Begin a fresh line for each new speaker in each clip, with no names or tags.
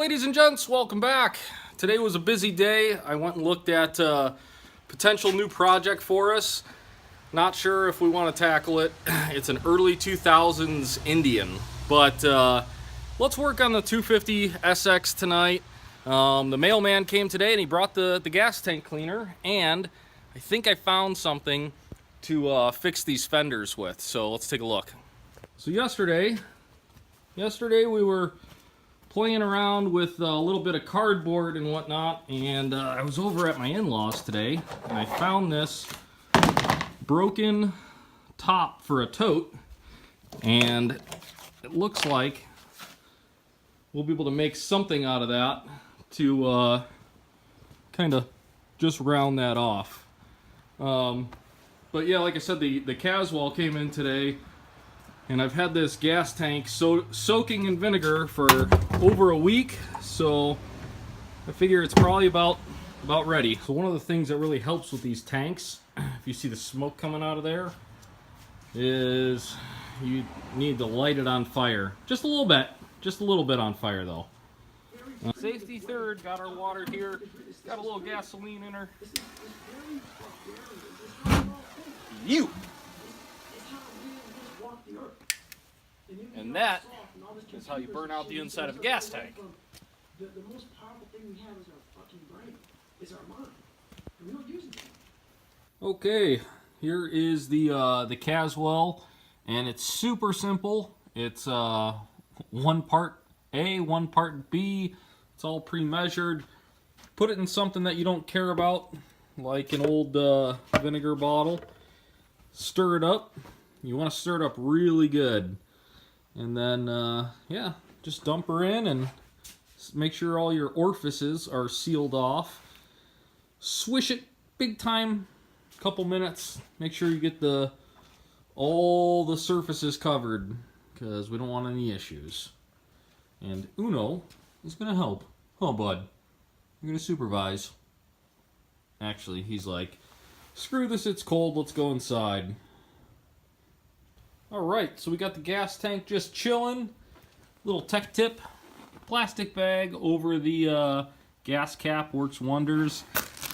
Ladies and gents, welcome back. Today was a busy day. I went and looked at a potential new project for us. Not sure if we want to tackle it. It's an early 2000s Indian, but let's work on the 250sx tonight. The mailman came today and he brought the gas tank cleaner, and I think I found something to fix these fenders with. So let's take a look. So yesterday we were playing around with a little bit of cardboard and whatnot, and I was over at my in-laws today and I found this broken top for a tote, and it looks like we'll be able to make something out of that to kind of just round that off. But yeah, like I said, the Caswell came in today, and I've had this gas tank soaking in vinegar for over a week, so I figure it's probably about ready. So one of the things that really helps with these tanks, if you see the smoke coming out of there, is you need to light it on fire. Just a little bit on fire though. Safety third, got our water here, got a little gasoline in her. And that is how you burn out the inside of a gas tank.
The most powerful thing we have is our fucking brain, is our mind. And we don't use it.
Okay, here is the Caswell, and it's super simple. It's one part A, one part B. It's all pre-measured. Put it in something that you don't care about, like an old vinegar bottle. Stir it up. You want to stir it up really good. And then, yeah, just dump her in and make sure all your orifices are sealed off. Swish it big time, couple minutes. Make sure you get all the surfaces covered, because we don't want any issues. And Uno is going to help. Oh, bud, I'm going to supervise. Actually, he's like, screw this, it's cold, let's go inside. Alright, so we got the gas tank just chilling. Little tech tip, plastic bag over the gas cap works wonders.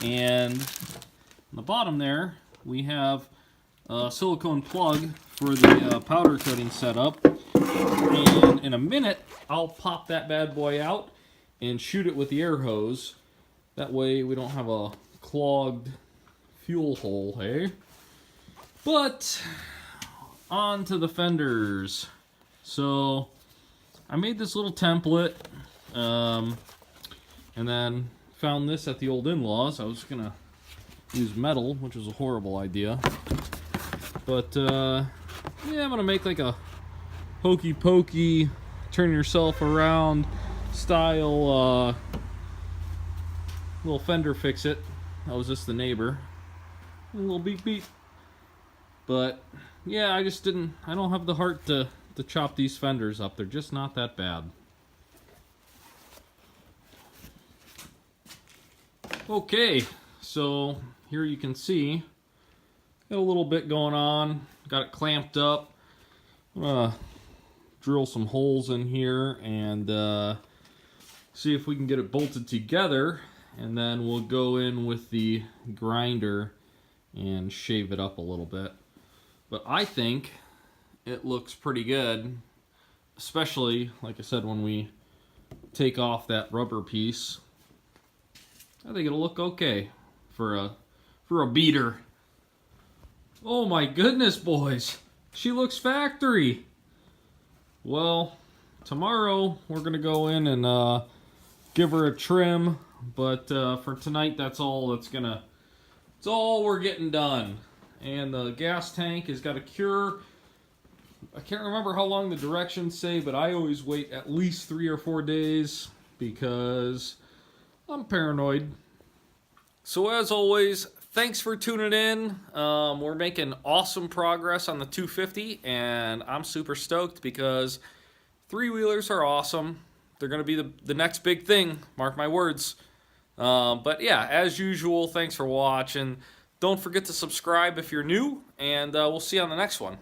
And on the bottom there, we have a silicone plug for the powder coating setup. And in a minute, I'll pop that bad boy out and shoot it with the air hose. That way we don't have a clogged fuel hole, hey? But on to the fenders. So I made this little template, and then found this at the old in-laws. I was gonna use metal, which was a horrible idea, but yeah, I'm gonna make like a hokey pokey, turn yourself around style little fender fix it. That was just the neighbor. A little beep beep. But yeah, I don't have the heart to chop these fenders up. They're just not that bad. Okay, so here you can see, got a little bit going on. Got it clamped up. I'm gonna drill some holes in here and see if we can get it bolted together. And then we'll go in with the grinder and shave it up a little bit. But I think it looks pretty good, especially, like I said, when we take off that rubber piece. I think it'll look okay for a beater. Oh my goodness, boys. She looks factory. Well, tomorrow we're going to go in and give her a trim, but for tonight that's all we're getting done. And the gas tank has got a cure. I can't remember how long the directions say, but I always wait at least 3 or 4 days because I'm paranoid. So as always, thanks for tuning in. We're making awesome progress on the 250, and I'm super stoked because three-wheelers are awesome. They're going to be the next big thing, mark my words. But yeah, as usual, thanks for watching. Don't forget to subscribe if you're new, and we'll see you on the next one.